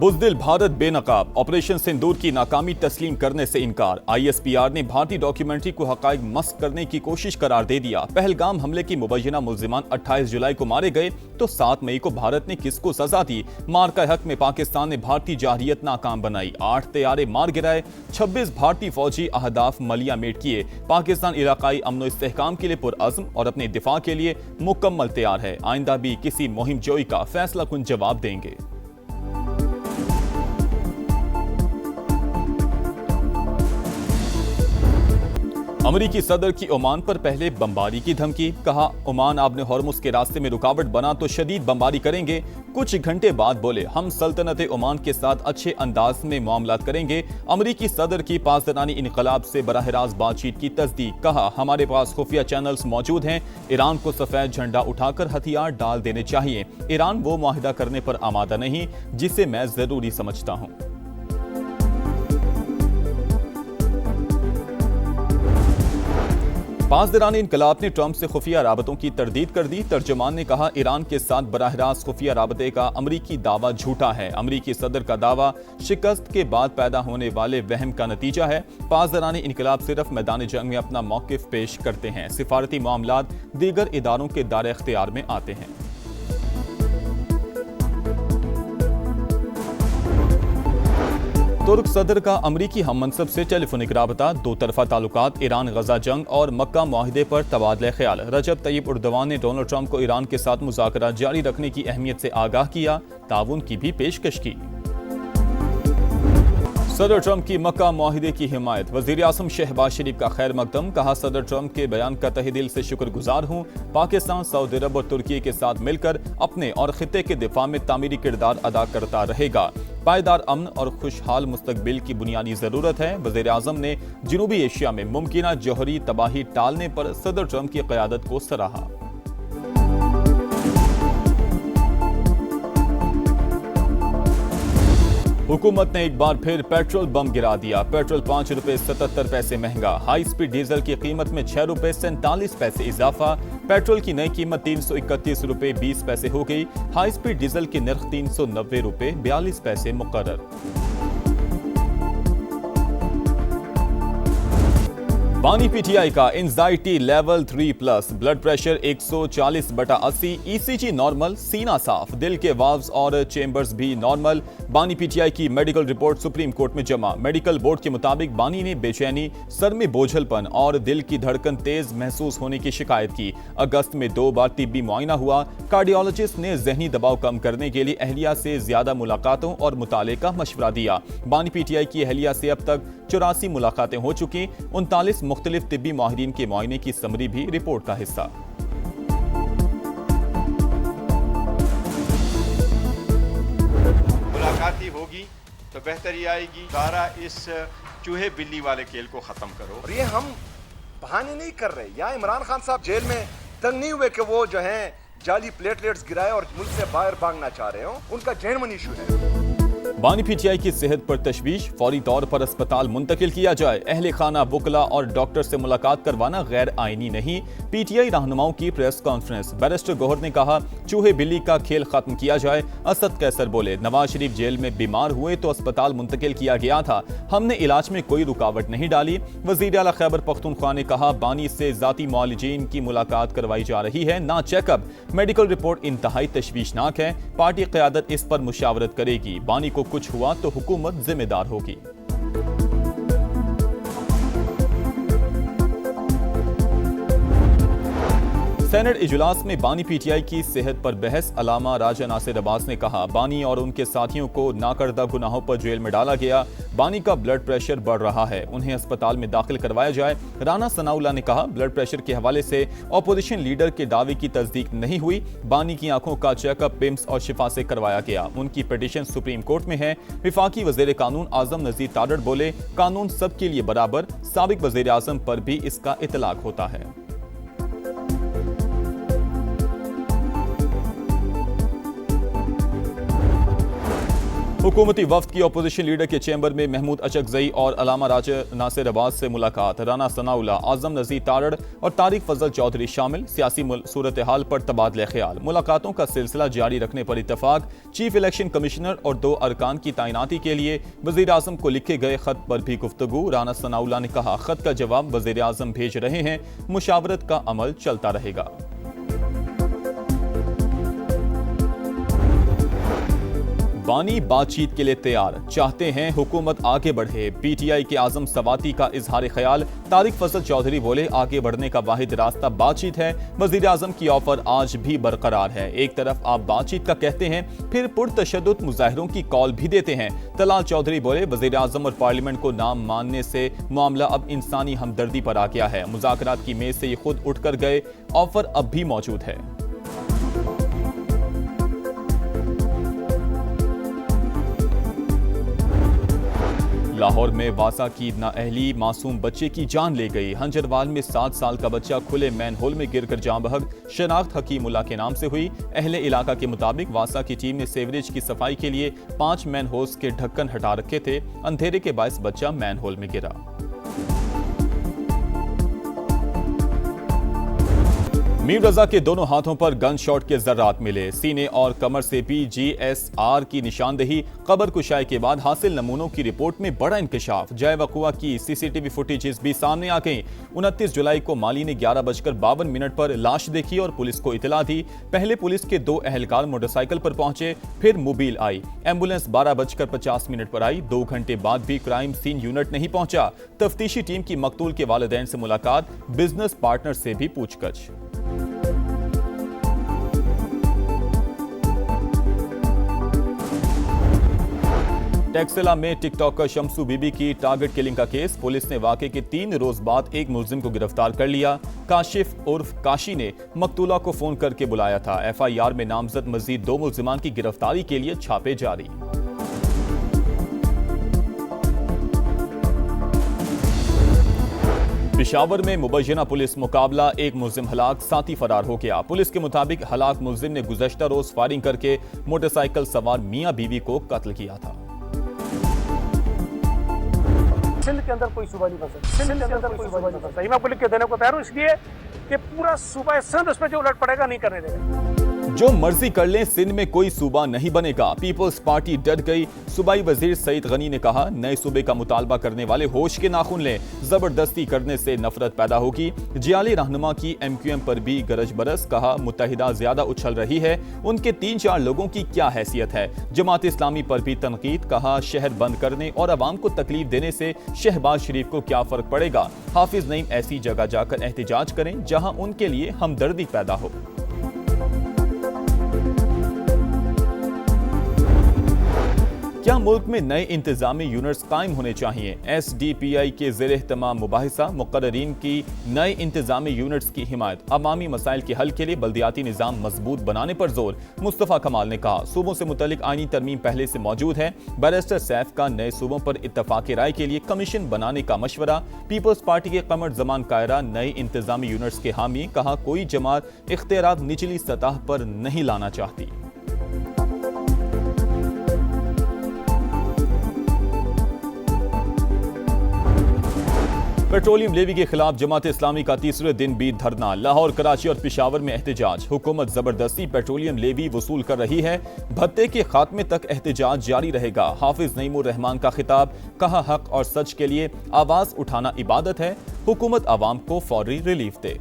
बुज़दिल भारत बेनकाब, ऑपरेशन सिंदूर की नाकामी तस्लीम करने से इनकार। ISPR ने भारतीय डॉक्यूमेंट्री को हक़ाइक़ मस्ख़ करने की कोशिश करार दे दिया। पहलगाम हमले की मुबैना मुल्ज़िमान 28 जुलाई को मारे गए तो 7 मई को भारत ने किसको सजा दी? मार्का हक में पाकिस्तान ने भारतीय जारहियत नाकाम बनाई। 8 तैयारे मार गिराए, 26 भारतीय फौजी अहदाफ मलिया मेट किए। पाकिस्तान इलाकाई अमन इस्तेहकाम के लिए पुरअज़्म और अपने दिफा के लिए मुकम्मल तैयार है। आइंदा भी किसी मुहिम जोई का फैसला कुन जवाब देंगे। अमरीकी सदर की ओमान पर पहले बमबारी की धमकी। कहा, ओमान आबने हॉर्मुज़ के रास्ते में रुकावट बना तो शदीद बमबारी करेंगे। कुछ घंटे बाद बोले, हम सल्तनत ओमान के साथ अच्छे अंदाज में मामलात करेंगे। अमरीकी सदर की पासदारानी इनकलाब से बराह रास्त बातचीत की तस्दीक। कहा, हमारे पास खुफिया चैनल्स मौजूद हैं। ईरान को सफेद झंडा उठाकर हथियार डाल देने चाहिए। ईरान वो मुआहिदा करने पर आमादा नहीं जिसे मैं जरूरी समझता हूँ। पासदारानी इनकलाब ने ट्रंप से खुफिया राबतों की तरदीद कर दी। तर्जुमान ने कहा, ईरान के साथ बराह रास्त खुफिया राबते का अमरीकी दावा झूठा है। अमरीकी सदर का दावा शिकस्त के बाद पैदा होने वाले वहम का नतीजा है। पासदारानी इनकलाब सिर्फ मैदान जंग में अपना मौकिफ पेश करते हैं। सिफारती मामलात दीगर इदारों के दायरे इख्तियार में आते हैं। तुर्क सदर का अमरीकी हम मनसब से टेलीफोनिक राबता, दो तरफा ताल्लुकात, ईरान गजा जंग और मक्का मुआहिदे पर तबादला ख्याल। रजब तय्यब उर्दवान ने डोनाल्ड ट्रंप को ईरान के साथ मुज़ाकरा जारी रखने की अहमियत से आगाह किया, ताउन की भी पेशकश की। सदर ट्रंप की मक्का मुआहिदे की हिमायत। वज़ीर आज़म शहबाज शरीफ का खैर मकदम। कहा, सदर ट्रंप के बयान का तहे दिल से शुक्रगुजार हूँ। पाकिस्तान सऊदी अरब और तुर्की के साथ मिलकर अपने और खित्ते के दिफा में तामीरी किरदार अदा करता रहेगा। पायदार अमन और खुशहाल मुस्तकबिल की बुनियादी जरूरत है। वज़ीर आज़म ने जनूबी एशिया में मुमकिना जौहरी तबाही टालने पर सदर ट्रंप की क़यादत को सराहा। हुकूमत ने एक बार फिर पेट्रोल बम गिरा दिया। पेट्रोल 5 रुपए 77 पैसे महंगा। हाई स्पीड डीजल की कीमत में 6 रुपए 47 पैसे इजाफा। पेट्रोल की नई कीमत 331 रुपए 20 पैसे हो गई। हाई स्पीड डीजल की नर्ख 390 रुपए 42 पैसे मुकर्रर। बानी पीटीआई का anxiety level 3+, blood pressure 140/80, ECG normal, सीना साफ, दिल के वाल्व्स और चेंबर्स भी नॉर्मल। बानी पीटीआई की मेडिकल रिपोर्ट सुप्रीम कोर्ट में जमा। मेडिकल बोर्ड के मुताबिक बानी ने बेचैनी, सर में बोझलपन और दिल की धड़कन तेज महसूस होने की शिकायत की। अगस्त में 2 बार तिब्बी मुआयना हुआ। कार्डियोलॉजिस्ट ने जहनी दबाव कम करने के लिए अहलिया से ज्यादा मुलाकातों और मुताले का मशवरा दिया। बानी पीटीआई की अहलिया से अब तक 84 मुलाकातें हो चुकी। 39 मुख्तलिफ तिब्बी माहिरीन के मुआयने की समरी भी रिपोर्ट का हिस्सा। मुलाकात ही होगी तो बेहतरी आएगी। सारा इस चूहे बिल्ली वाले खेल को खत्म करो। और ये हम बहाने नहीं कर रहे। या इमरान खान साहब जेल में तंग नहीं हुए कि वो जो हैं जाली प्लेटलेट्स गिराए और मुल्क से बाहर भागना चाह रहे हो। उनका जेन्युइन इशू है। बानी पीटीआई की सेहत पर तशवीश, फौरी तौर पर अस्पताल मुंतकिल किया जाए। अहले खाना, वुकला और डॉक्टर से मुलाकात करवाना गैर आईनी नहीं। पीटीआई रहनुमाओं की प्रेस कॉन्फ्रेंस। बैरिस्टर गौहर ने कहा, चूहे बिल्ली का खेल खत्म किया जाए। असद कैसर बोले, नवाज शरीफ जेल में बीमार हुए तो अस्पताल मुंतकिल किया गया था, हमने इलाज में कोई रुकावट नहीं डाली। वजीर आला खैबर पख्तूनख्वा ने कहा, बानी से जाती मुआलिजीन की मुलाकात करवाई जा रही है, ना चेकअप। मेडिकल रिपोर्ट इंतहाई तशवीशनाक है। पार्टी क़यादत इस पर मुशावरत करेगी। बानी को कुछ हुआ तो हुकूमत जिम्मेदार होगी। सेनेट इजलास में बानी पीटीआई की सेहत पर बहस। अलामा राजा नासिर अब्बास ने कहा, बानी और उनके साथियों को नाकर्दा गुनाहों पर जेल में डाला गया। बानी का ब्लड प्रेशर बढ़ रहा है, उन्हें अस्पताल में दाखिल करवाया जाए। राना सनाउल्लाह ने कहा, ब्लड प्रेशर के हवाले से अपोजिशन लीडर के दावे की तस्दीक नहीं हुई। बानी की आंखों का चेकअप पिम्स और शिफा से करवाया गया। उनकी पिटीशन सुप्रीम कोर्ट में है। विफाकी वजीर कानून आजम नजीर तारड़ बोले, कानून सबके लिए बराबर। साबिक वजीर आजम पर भी इसका इतलाक होता है। हुकूमती वफ्द की अपोजिशन लीडर के चैम्बर में महमूद अचकजई और अलामा राजा नासिर अब्बास से मुलाकात। राना सनाउल्लाह, आजम नज़ीर तारड़ और तारिक फजल चौधरी शामिल। सियासी सूरत हाल पर तबादले ख्याल। मुलाकातों का सिलसिला जारी रखने पर इत्तफाक। चीफ इलेक्शन कमिश्नर और 2 अरकान की तैनाती के लिए वज़ीर आज़म को लिखे गए खत पर भी गुफ्तगू। राना सनाउल्लाह ने कहा, खत का जवाब वज़ीर आज़म भेज रहे हैं, मुशावरत का अमल चलता रहेगा। बानी बातचीत के लिए तैयार, चाहते हैं हुकूमत आगे बढ़े। पीटीआई के आजम सवाती का इजहार ख्याल। तारिक फजल चौधरी बोले, आगे बढ़ने का वाहिद रास्ता बातचीत है। वजीर आजम की ऑफर आज भी बरकरार है। एक तरफ आप बातचीत का कहते हैं, फिर पुरतशद्दुद मुजाहिरों की कॉल भी देते हैं। तलाल चौधरी बोले, वजीर आजम और पार्लियामेंट को नाम मानने से मामला अब इंसानी हमदर्दी पर आ गया है। मुज़ाकरात की मेज से ये खुद उठकर गए, ऑफर अब भी मौजूद है। लाहौर में वासा की नाअहली मासूम बच्चे की जान ले गई। हंजरवाल में 7 साल का बच्चा खुले मैन होल में गिरकर जान बहक। शनाख्त हकीमुल्लाह के नाम से हुई। अहले इलाका के मुताबिक वासा की टीम ने सेवरेज की सफाई के लिए 5 मैन होल्स के ढक्कन हटा रखे थे। अंधेरे के बायस बच्चा मैन होल में गिरा। मीर रजा के दोनों हाथों पर गन शॉट के जर्रात मिले। सीने और कमर से भी GSR की निशानदेही। कब्र कुशाई के बाद हासिल नमूनों की रिपोर्ट में बड़ा इंकशाफ। जय वकुआ की CCTV फुटेजेस भी सामने आ गई। 29 जुलाई को माली ने 11:52 पर लाश देखी और पुलिस को इतला दी। पहले पुलिस के 2 एहलकार मोटरसाइकिल पर पहुंचे, फिर मोबाइल आई। एम्बुलेंस 12:50 पर आई। 2 घंटे बाद भी क्राइम सीन यूनिट नहीं पहुंचा। तफ्तीशी टीम की मकतूल के वालिदैन से मुलाकात, बिजनेस पार्टनर से भी पूछताछ। टेक्सला में टिकटॉकर शम्सू बीबी की टारगेट किलिंग का केस। पुलिस ने वाकये के 3 रोज बाद एक मुलजिम को गिरफ्तार कर लिया। काशिफ उर्फ काशी ने मकतूला को फोन करके बुलाया था। FIR में नामजद मजीद 2 मुलजिमान की गिरफ्तारी के लिए छापे जारी। पेशावर में मुबैना पुलिस मुकाबला, एक मुलजिम हलाक, साथी फरार हो गया। पुलिस के मुताबिक हलाक मुलजिम ने गुज़श्ता रोज फायरिंग करके मोटरसाइकिल सवार मियां बीवी को कत्ल किया था। सिंध के अंदर कोई सूबा नहीं बन सकता। सिंध के अंदर कोई सूबा नहीं बन सकता। मैं पुलिस के देने को तैयार हूं, इसलिए कि पूरा सूबा सिंध उस पर जो उलट पड़ेगा नहीं करने देगा। जो मर्जी कर लें, सिंध में कोई सूबा नहीं बनेगा। पीपल्स पार्टी डट गई। सूबाई वजीर सईद गनी ने कहा, नए सूबे का मुतालबा करने वाले होश के नाखून लें। जबरदस्ती करने से नफरत पैदा होगी। जियाली रहनुमा की MQM पर भी गरज बरस। कहा, मुत्तहिदा ज्यादा उछल रही है, उनके 3-4 लोगों की क्या हैसियत है। जमात इस्लामी पर भी तनकीद। कहा, शहर बंद करने और अवाम को तकलीफ देने से शहबाज शरीफ को क्या फर्क पड़ेगा। हाफिज नईम ऐसी जगह जाकर एहतजाज करें जहां उनके लिए हमदर्दी पैदा हो। क्या मुल्क में नए इंतजामी यूनिट्स कायम होने चाहिए। SDPI के ज़ेर-ए-एहतमाम मुबाहिसा। मुक़र्ररीन की नए इंतजामी यूनिट्स की हिमायत। अवामी मसाइल के हल के लिए बल्दियाती निज़ाम मजबूत बनाने पर जोर। मुस्तफ़ा कमाल ने कहा, सूबों से मुतल्लिक आईनी तरमीम पहले से मौजूद है। बैरिस्टर सैफ का नए सूबों पर इत्तफाक राय के लिए कमीशन बनाने का मशवरा। पीपल्स पार्टी के कमर जमान कायरा नए इंतजामी यूनिट्स के हामी। कहा, कोई जमात इख्तियारात निचली सतह पर नहीं लाना चाहती। पेट्रोलियम लेवी के खिलाफ जमात इस्लामी का 3रे दिन भी धरना। लाहौर, कराची और पेशावर में एहतजाज। हुकूमत जबरदस्ती पेट्रोलियम लेवी वसूल कर रही है। भत्ते के खात्मे तक एहतजाज जारी रहेगा। हाफिज नईमुर रहमान का खिताब। कहा, हक और सच के लिए आवाज उठाना इबादत है। हुकूमत आवाम को फौरी रिलीफ दे।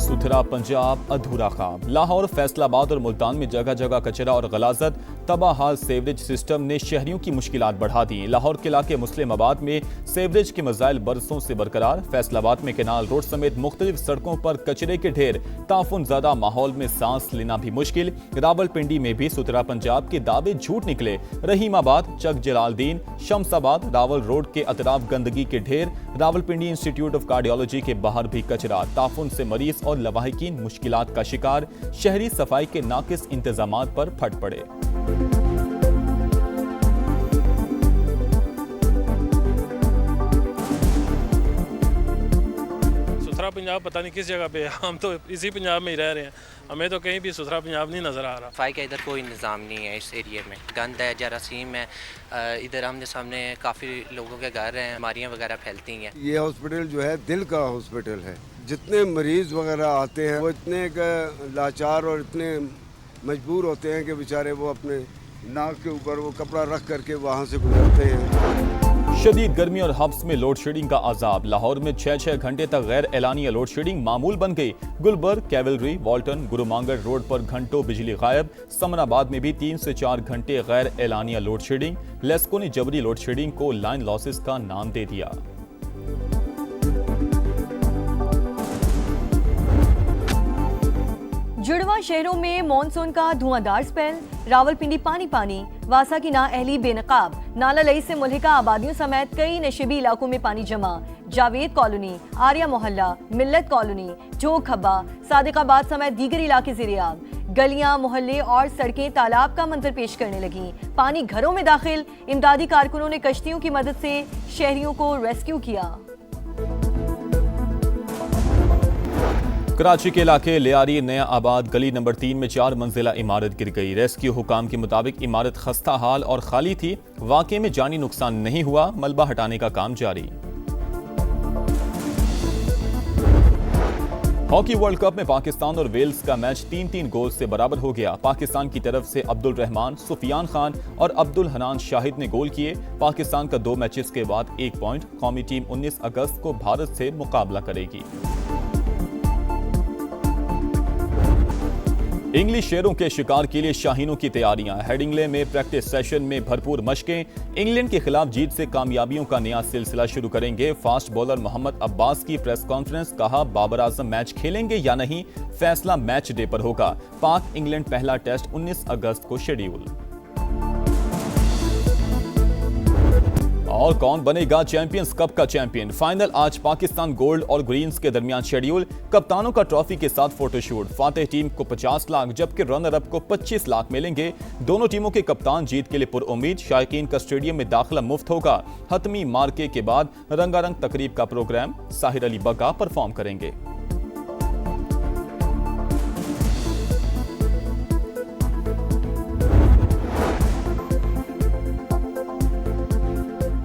सुथरा पंजाब अधूरा ख्वाब। लाहौर, फैसलाबाद और मुल्तान में जगह जगह कचरा और गलाजत। तबाहाल सेवरेज सिस्टम ने शहरियों की मुश्किलात बढ़ा दी। लाहौर के इलाके मुस्लिमाबाद में सेवरेज के मसाइल बरसों से बरकरार। फैसलाबाद में केनाल रोड समेत मुख्तलिफ सड़कों पर कचरे के ढेर। ताफुन ज़्यादा माहौल में सांस लेना भी मुश्किल। रावलपिंडी में भी सुथरा पंजाब के दावे झूठ निकले। रहीमाबाद, चक जलालदीन, शमसाबाद, रावल रोड के अतराफ गंदगी के ढेर। रावलपिंडी इंस्टीट्यूट ऑफ कार्डियोलॉजी के बाहर भी कचरा। ताफुन से मरीज और लवाहिकीन मुश्किलात का शिकार। शहरी सफाई के नाकिस इंतजामात पर फट पड़े। सुथरा पंजाब पता नहीं किस जगह पे है, हम तो इसी पंजाब में ही रह रहे हैं, हमें तो कहीं भी सुथरा पंजाब नहीं नज़र आ रहा। सफाई का इधर कोई निज़ाम नहीं है, इस एरिया में गंद है, जरासीम है, इधर आमने सामने काफ़ी लोगों के घर हैं, बीमारियाँ वगैरह फैलती हैं। ये हॉस्पिटल जो है दिल का हॉस्पिटल है, जितने मरीज़ वगैरह आते हैं वो इतने लाचार और इतने मजबूर होते हैं कि बेचारे वो अपने नाक के ऊपर वो कपड़ा रख करके वहाँ से गुजरते हैं। शदीद गर्मी और हब्स में लोड शेडिंग का अजाब। लाहौर में 6-6 घंटे तक गैर एलानिया लोड शेडिंग मामूल बन गई। गुलबर्ग, कैवलरी, वॉल्टन, गुरुमांगर रोड पर घंटों बिजली गायब। समनाबाद में भी 3 से 4 घंटे गैर एलानिया लोड शेडिंग। लेस्को ने जबरी लोड शेडिंग को लाइन लॉसेस का नाम दे दिया। जुड़वा शहरों में मॉनसून का धुआंधार स्पेल। रावलपिंडी पानी पानी, वासा की नाअहली बेनकाब। नाला लई से मुल्हिका आबादियों समेत कई नशीबी इलाकों में पानी जमा। जावेद कॉलोनी, आर्या मोहल्ला, मिल्लत कॉलोनी, जोग खब्बा, सादिकाबाद समेत दीगर इलाके ज़ेर-ए-आब। गलियां, मोहल्ले और सड़कें तालाब का मंजर पेश करने लगी। पानी घरों में दाखिल। इमदादी कारकुनों ने कश्तियों की मदद से शहरियों को रेस्क्यू किया। कराची के इलाके लियारी नया आबाद गली नंबर 3 में 4 मंजिला इमारत गिर गई। रेस्क्यू हुकाम के मुताबिक इमारत खस्ता हाल और खाली थी। वाकये में जानी नुकसान नहीं हुआ, मलबा हटाने का काम जारी। हॉकी वर्ल्ड कप में पाकिस्तान और वेल्स का मैच 3-3 गोल से बराबर हो गया। पाकिस्तान की तरफ से अब्दुल रहमान, सुफियान खान और अब्दुल हनान शाहिद ने गोल किए। पाकिस्तान का 2 मैचेस के बाद 1 पॉइंट। कौमी टीम 19 अगस्त को भारत से मुकाबला करेगी। इंग्लिश शेरों के शिकार के लिए शाहीनों की तैयारियां। हेडिंगले में प्रैक्टिस सेशन में भरपूर मशकें। इंग्लैंड के खिलाफ जीत से कामयाबियों का नया सिलसिला शुरू करेंगे। फास्ट बॉलर मोहम्मद अब्बास की प्रेस कॉन्फ्रेंस। कहा, बाबर आजम मैच खेलेंगे या नहीं, फैसला मैच डे पर होगा। पाक इंग्लैंड पहला टेस्ट 19 अगस्त को शेड्यूल। और कौन बनेगा चैंपियंस कप का चैंपियन? फाइनल आज पाकिस्तान गोल्ड और ग्रीन्स के दरमियान शेड्यूल। कप्तानों का ट्रॉफी के साथ फोटोशूट। फातेह टीम को 50 लाख जबकि रनर अप को 25 लाख मिलेंगे। दोनों टीमों के कप्तान जीत के लिए पुरउम्मीद। शायकीन का स्टेडियम में दाखिला मुफ्त होगा। हतमी मार्के के बाद रंगारंग तकरीब का प्रोग्राम। साहिर अली बका परफॉर्म करेंगे।